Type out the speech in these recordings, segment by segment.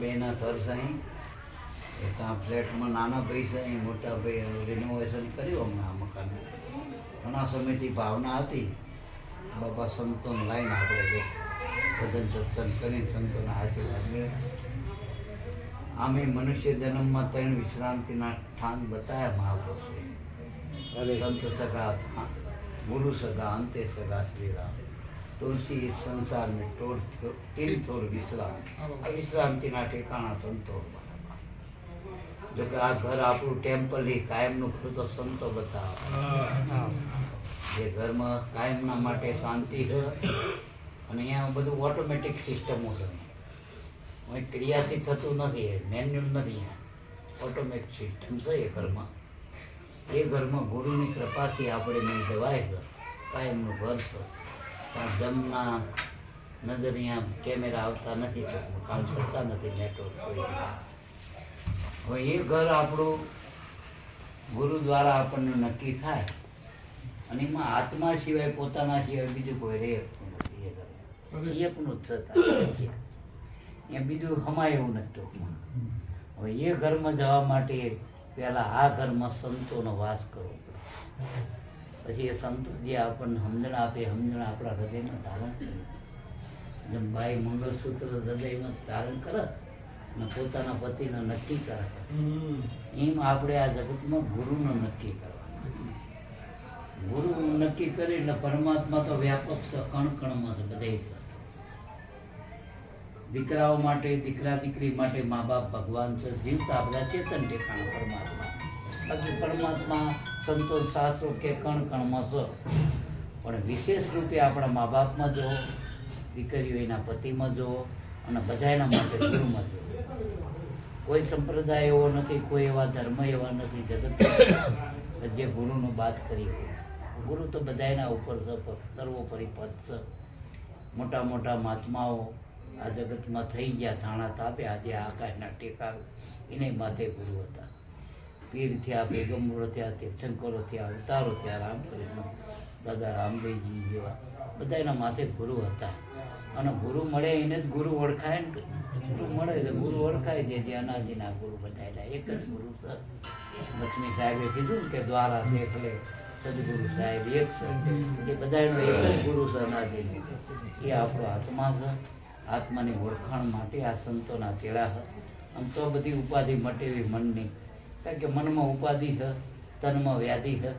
બેના ઘર સાઈ એ ત્યાં ફ્લેટમાં નાના પૈસા અહીં મોટા ભાઈ રિનોવેશન કર્યું હમણાં આ મકાન ઘણા સમયથી ભાવના હતી બાબા સંતોને લાઈને આપણે જો ભજન સત્સંગ કરીને સંતોના આશીર્વાદ મળે. આમે મનુષ્ય જન્મમાં 3 વિશ્રાંતિના સ્થાન બતાવ્યા મહાપુરુષે. સંત સગા ગુરુ સગા અંતે સગા શ્રી રામ. તુલસી इस संसार में टोर 3 छोर विश्राम. આ વિશ્રાંતિના ઠેકાણા સંતો. જો કે આ ઘર આપણું ટેમ્પલ એ કાયમનું ખુદ સંતો બતાવે જે ઘરમાં કાયમના માટે શાંતિ રહે. અને અહીંયા બધું ઓટોમેટિક સિસ્ટમો છે. ક્રિયાથી થતું નથી, મેન્યુઅલ નથી. ઓટોમેટિક સિસ્ટમ છે એ ઘરમાં. એ ઘરમાં ગુરુની કૃપાથી આપણે નહીં જવાય છે. કાયમનું ઘર છે. ત્યાં જમના નજર અહીંયા કેમેરા આવતા નથી, કામ કરતા નથી, નેટવર્ક કોઈ. હવે એ ઘર આપણું ગુરુ દ્વારા આપણને નક્કી થાય અને એમાં આત્મા સિવાય પોતાના સિવાય બીજું કોઈ રહે નથી. એ ઘર એકનું જ થતા એ બીજું હમાય એવું નથી ટૂંકમાં. હવે એ ઘરમાં જવા માટે પહેલાં આ ઘરમાં સંતોનો વાસ કરવો પડે. પછી એ સંતો જે આપણને સમજણ આપે, સમજણ આપણા હૃદયમાં ધારણ કરે. જેમ ભાઈ મંગળસૂત્ર હૃદયમાં ધારણ કરે અને પોતાના પતિને નક્કી કરે, એમ આપણે આ જગતમાં ગુરુનું નક્કી કરવાનું. ગુરુ નક્કી કરે એટલે પરમાત્મા તો વ્યાપક છે, કણ કણમાં છે, બધે છે. દીકરાઓ માટે, દીકરા દીકરી માટે મા બાપ ભગવાન છે. જીવતા બધા ચેતન ઠેકાણા પરમાત્મા. બાકી પરમાત્મા સંતોષ શાસ્ત્રો કે કણ કણમાં છે. પણ વિશેષ રૂપે આપણા મા બાપમાં જો, દીકરીઓ એના પતિમાં જો, અને બધાના માટે ગુરુમાં જો. કોઈ સંપ્રદાય એવો નથી, કોઈ એવા ધર્મ એવા નથી જગત જે ગુરુનો બાદ કરી હોય. ગુરુ તો બધાના ઉપર સર્વોપરી પદ છે. મોટા મોટા મહાત્માઓ આ જગતમાં થઈ ગયા, થાણા તાપે, આજે આકાશના ટેકારો એને માથે ગુરુ હતા. પીર થયા, પેગમ્બરો થયા, તીર્થંકરો થયા, અવતારો થયા, રામકૃષ્ણ દાદા રામદેવજી જેવા બધાના માથે ગુરુ હતા. અને ગુરુ મળે એને જ ગુરુ ઓળખાય ને. ગુરુ મળે તો ગુરુ ઓળખાય જે અનાદિના ગુરુ બધાયેલા એક જ ગુરુ છે. લક્ષ્મી સાહેબે કીધું કે દ્વારા દેખ લે સદગુરુ સાહેબ એક છે. એ બધાનો એક જ ગુરુ છે અનાદિનો. એ આપણો આત્મા છે. આત્માની ઓળખાણ માટે આ સંતોના તેડા છે. આમ તો બધી ઉપાધિ મટેવી મનની. કારણ કે મનમાં ઉપાધિ છે, તનમાં વ્યાધિ છે.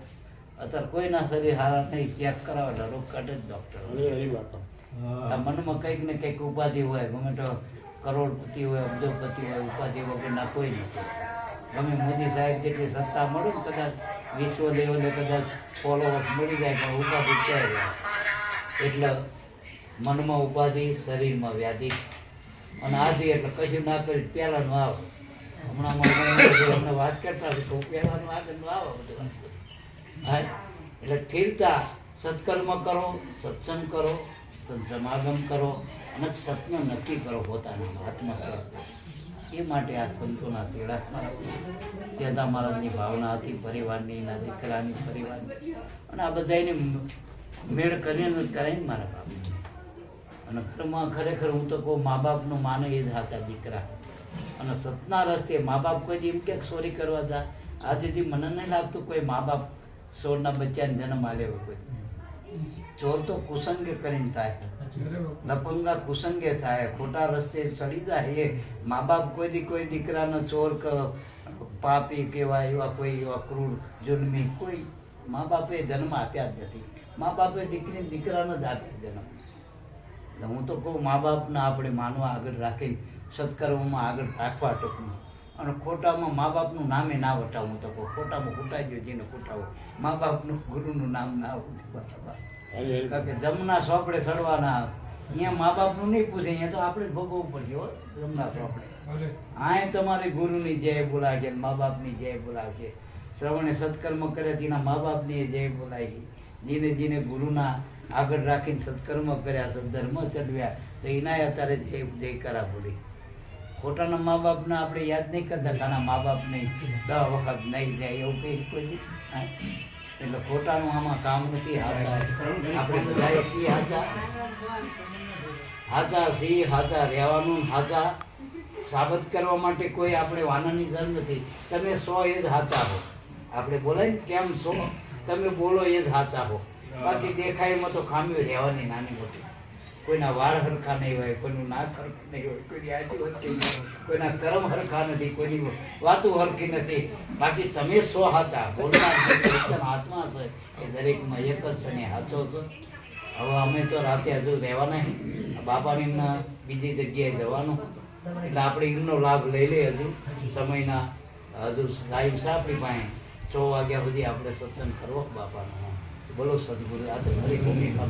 અત્યારે કોઈના શરીર હારા નહીં, ચેક કરાવે એટલે રોગ કાઢે જ ડૉક્ટર. આ મનમાં કંઈક ને કંઈક ઉપાધિ હોય, ગમે તો કરોડપતિ હોય, અબજોપતિ હોય, ઉપાધિ વગરના કોઈ નથી. ગમે મોદી સાહેબ જેટલી સત્તા મળે ને, કદાચ વિશ્વ લેવલે કદાચ ફોલોવર્સ મળી જાય, પણ ઉપાધિ ક્યાંય રહે. એટલે મનમાં ઉપાધિ, શરીરમાં વ્યાધિ અને આધિ. એટલે કશું ના કરી પહેલાંનું આવે. હમણાં વાત કરતા તો પહેલાંનું આગળનું આવે બધું. હા, એટલે સ્થિરતા, સત્કર્મ કરો, સત્સંગ કરો, સમાગમ કરો અને સત્ય નક્કી કરો પોતાના આત્મા. એ માટે આ સંતોના તેડા કેદાર મહારાજની ભાવના હતી, પરિવારની, એના દીકરાની, પરિવારની. અને આ બધાને મેળ કરીને કરાય ને મારા બાપ. અને ઘરમાં ખરેખર હું તો કહું, મા બાપનું માને એ જ હતા દીકરા. અને સતના રસ્તે મા બાપ કોઈ એમ ક્યાંક ચોરી કરવા જાય. આ સુધી મને નહીં લાગતું કોઈ મા બાપ ચોરના બચ્ચાને જન્મ આલે કોઈ. ચોર તો કુસંગે કરીને થાય, લપંગા કુસંગે થાય, ખોટા રસ્તે ચડી જાય. એ મા બાપ કોઈ દીકરાનો ચોર પાપી કહેવાય એવા કોઈ એવા ક્રૂર જુલ્મી કોઈ મા બાપે જન્મ આપ્યા જ નથી. મા બાપે દીકરાનો જ આપ્યા જન્મ. એટલે હું તો કહું, મા બાપને આપણે માનવા આગળ રાખીને સત્કર્મમાં આગળ રાખવા ટૂંકમાં. અને ખોટામાં મા બાપનું નામે ના વટાવું. હું તો કહું, ખોટામાં ખૂટાઈ ગયો જેને ખૂટાવો. મા બાપનું ગુરુનું નામ ના વટાવવા. કારણ કે જમના સોપડે ચડવાના, અહીંયા મા બાપનું નહીં પૂછે, અહીંયા તો આપણે જ ભોગવવું પડશે. હો, જમના સોપડે અહીંયા તમારે ગુરુની જય બોલાવશે, મા બાપની જય બોલાવશે. શ્રવણે સત્કર્મ કરે તેના મા બાપની જય બોલાવી. જેને ગુરુના આગળ રાખીને સત્કર્મ કર્યા, સદધર્મ ચડવ્યા, તો એના અત્યારે જય કરા બોલી. ખોટાના મા બાપને આપણે યાદ નહીં કરતા, કાના મા બાપને 10 વખત નહીં જાય એવું કંઈ કોઈ. એટલે ખોટાનું આમાં કામ નથી. આપણે બધાએ સી હાચા સી હાચા રહેવાનું, હાચા સાબત કરવા માટે કોઈ આપણે વાનાની જરૂર નથી. તમે સો એ જ સાચા હો. આપણે બોલાય ને કેમ છો, તમે બોલો એ જ સાચા હો. બાકી દેખાયમાં તો ખામીઓ રહેવાની નાની મોટી. કોઈના વાળ હરખા નહીં હોય, કોઈનું નાક હરખું નહીં હોય, કોઈની આંખો હરખી નહીં હોય, કોઈના કર્મ હરખા નથી, કોઈની વાતો હરખી નથી. બાકી તમે સો સાચા બોલનાર ચેતન આત્મા છે એ દરેકમાં એક જ છે ને સાચો છે. હવે અમે તો રાતે હજુ રહેવાના બાપાની બીજી જગ્યાએ જવાનું, એટલે આપણે એમનો લાભ લઈ લઈએ. હજુ સમયના હજુ ટાઈમ છે આપણી પાસે 6 વાગ્યા સુધી આપણે સત્સંગ કરવો બાપાનો. બોલો સદગુરુ. આ તો મારી ભૂમિકામાં